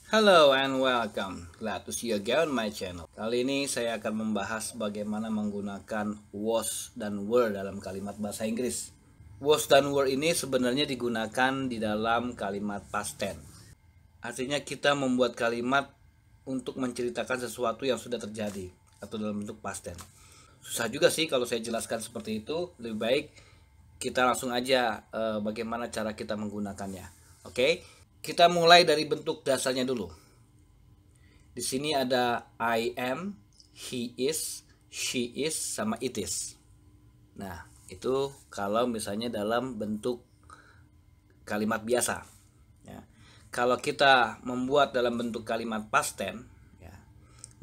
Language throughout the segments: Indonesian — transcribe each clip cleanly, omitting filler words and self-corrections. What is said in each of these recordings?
Hello and welcome. Glad to see you again on my channel. Kali ini saya akan membahas bagaimana menggunakan was dan were dalam kalimat bahasa Inggris. Was dan were ini sebenarnya digunakan di dalam kalimat past tense. Artinya kita membuat kalimat untuk menceritakan sesuatu yang sudah terjadi atau dalam bentuk past tense. Susah juga sih kalau saya jelaskan seperti itu. Lebih baik kita langsung aja bagaimana cara kita menggunakannya. Oke? Kita mulai dari bentuk dasarnya dulu. Di sini ada I am, he is, she is, sama it is. Nah, itu kalau misalnya dalam bentuk kalimat biasa. Ya. Kalau kita membuat dalam bentuk kalimat past tense, ya,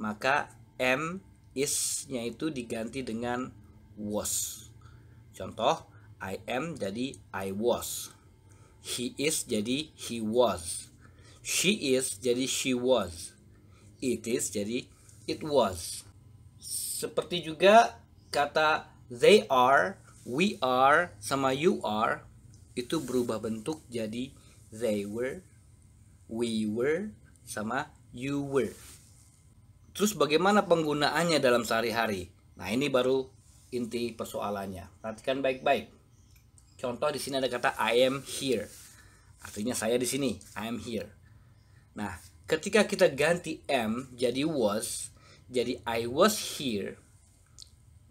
maka am, is-nya itu diganti dengan was. Contoh, I am jadi I was. He is jadi he was. She is jadi she was. It is jadi it was. Seperti juga kata they are, we are, sama you are itu berubah bentuk jadi they were, we were, sama you were. Terus bagaimana penggunaannya dalam sehari-hari? Nah, ini baru inti persoalannya. Perhatikan baik-baik. Contoh di sini ada kata I am here. Artinya saya di sini, I am here. Nah, ketika kita ganti am jadi was, jadi I was here.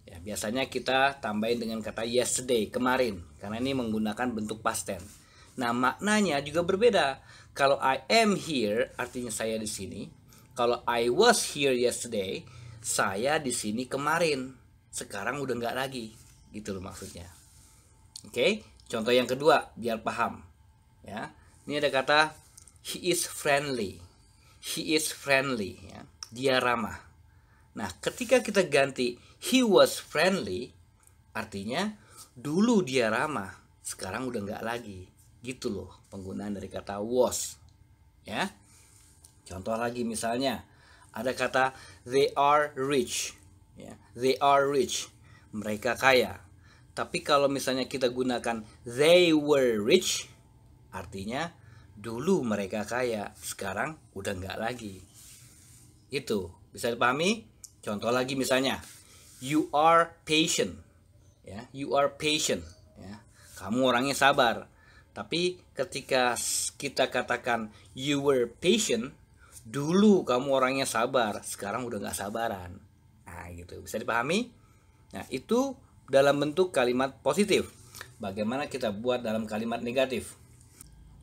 Ya, biasanya kita tambahin dengan kata yesterday, kemarin, karena ini menggunakan bentuk past tense. Nah, maknanya juga berbeda. Kalau I am here, artinya saya di sini. Kalau I was here yesterday, saya di sini kemarin. Sekarang udah nggak lagi, gitu loh maksudnya. Oke, contoh yang kedua biar paham. Ya, ini ada kata he is friendly. He is friendly. Ya, dia ramah. Nah, ketika kita ganti he was friendly, artinya dulu dia ramah, sekarang udah nggak lagi. Gitu loh penggunaan dari kata was. Ya, contoh lagi misalnya ada kata they are rich. Ya, they are rich. Mereka kaya. Tapi kalau misalnya kita gunakan they were rich, artinya dulu mereka kaya, sekarang udah nggak lagi. Itu bisa dipahami? Contoh lagi misalnya, you are patient. Ya, you are patient. Ya, kamu orangnya sabar. Tapi ketika kita katakan you were patient, dulu kamu orangnya sabar, sekarang udah nggak sabaran. Nah, gitu bisa dipahami? Nah, itu dalam bentuk kalimat positif. Bagaimana kita buat dalam kalimat negatif?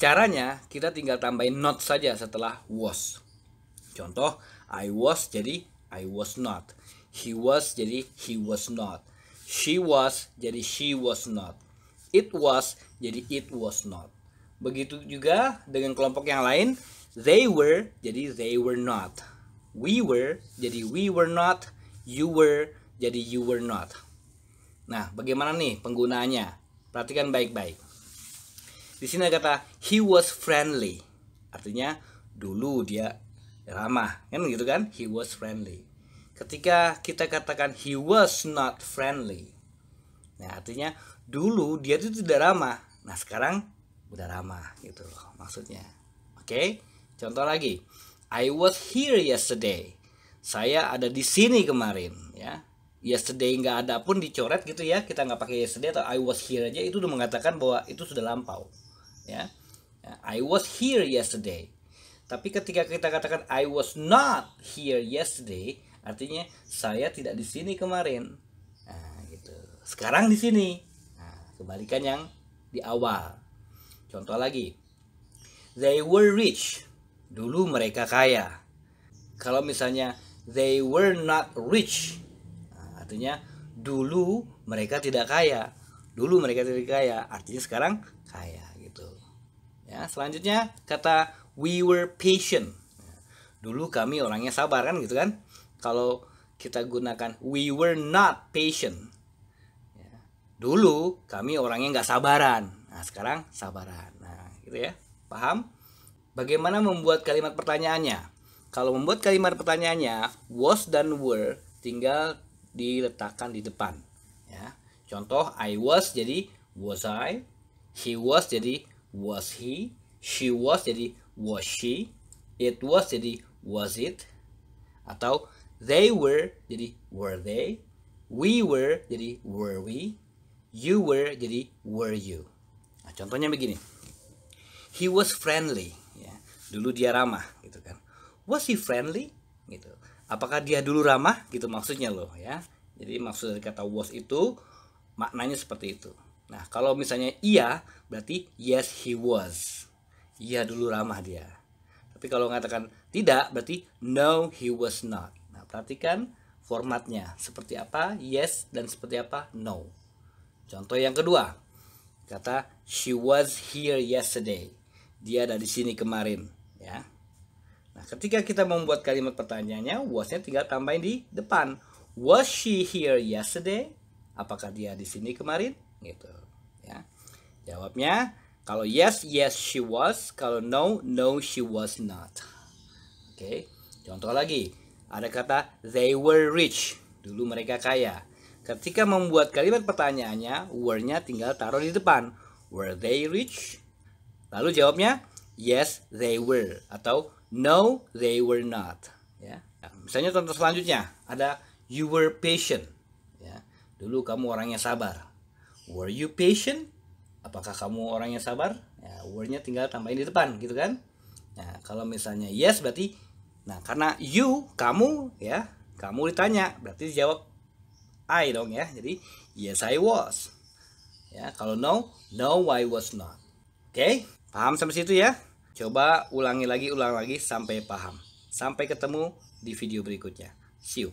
Caranya kita tinggal tambahin not saja setelah was. Contoh, I was jadi I was not. He was jadi he was not. She was jadi she was not. It was jadi it was not. Begitu juga dengan kelompok yang lain. They were jadi they were not. We were jadi we were not. You were jadi you were not. Nah, bagaimana nih penggunaannya? Perhatikan baik-baik. Di sini ada kata he was friendly. Artinya dulu dia ramah, kan gitu kan? He was friendly. Ketika kita katakan he was not friendly, nah artinya dulu dia itu tidak ramah. Nah, sekarang udah ramah gitu loh maksudnya. Oke? Contoh lagi. I was here yesterday. Saya ada di sini kemarin, ya. Yesterday nggak ada pun dicoret gitu ya, kita nggak pakai yesterday atau I was here aja, itu udah mengatakan bahwa itu sudah lampau, ya. I was here yesterday. Tapi ketika kita katakan I was not here yesterday, artinya saya tidak di sini kemarin. Nah, gitu. Sekarang di sini. Nah, kebalikan yang di awal. Contoh lagi. They were rich. Dulu mereka kaya. Kalau misalnya they were not rich, artinya dulu mereka tidak kaya. Dulu mereka tidak kaya, artinya sekarang kaya gitu. Ya, selanjutnya kata we were patient. Dulu kami orangnya sabar, kan gitu kan. Kalau kita gunakan we were not patient, ya, dulu kami orangnya nggak sabaran. Nah, sekarang sabaran. Nah, gitu ya. Paham? Bagaimana membuat kalimat pertanyaannya? Kalau membuat kalimat pertanyaannya was dan were tinggal diletakkan di depan, ya. Contoh, I was jadi was I, he was jadi was he, she was jadi was she, It was jadi was it. Atau they were jadi were they. We were jadi were we. You were jadi were you. Nah, contohnya begini. He was friendly. Ya, dulu dia ramah gitu kan. Was he friendly? Gitu. Apakah dia dulu ramah? Gitu maksudnya loh ya. Jadi maksud dari kata was itu maknanya seperti itu. Nah, kalau misalnya iya, berarti yes he was. Iya dulu ramah dia. Tapi kalau mengatakan tidak, berarti no he was not. Nah, perhatikan formatnya. Seperti apa yes dan seperti apa no. Contoh yang kedua. Kata she was here yesterday. Dia ada di sini kemarin, ya. Nah, ketika kita membuat kalimat pertanyaannya, was-nya tinggal tambahin di depan. Was she here yesterday? Apakah dia di sini kemarin? Gitu, ya. Jawabnya kalau yes, yes she was. Kalau no, no she was not. Oke. Contoh lagi. Ada kata they were rich. Dulu mereka kaya. Ketika membuat kalimat pertanyaannya, were-nya tinggal taruh di depan. Were they rich? Lalu jawabnya yes they were atau no they were not. Ya. Nah, misalnya contoh selanjutnya ada you were patient. Ya. Dulu kamu orangnya sabar. Were you patient? Apakah kamu orangnya sabar? Ya, were-nya tinggal tambahin di depan gitu kan. Nah, kalau misalnya yes berarti nah karena you kamu ya kamu ditanya berarti dijawab I dong ya. Jadi yes I was. Ya, kalau no, no I was not. Oke, paham sampai situ ya? Coba ulang lagi sampai paham. Sampai ketemu di video berikutnya. See you.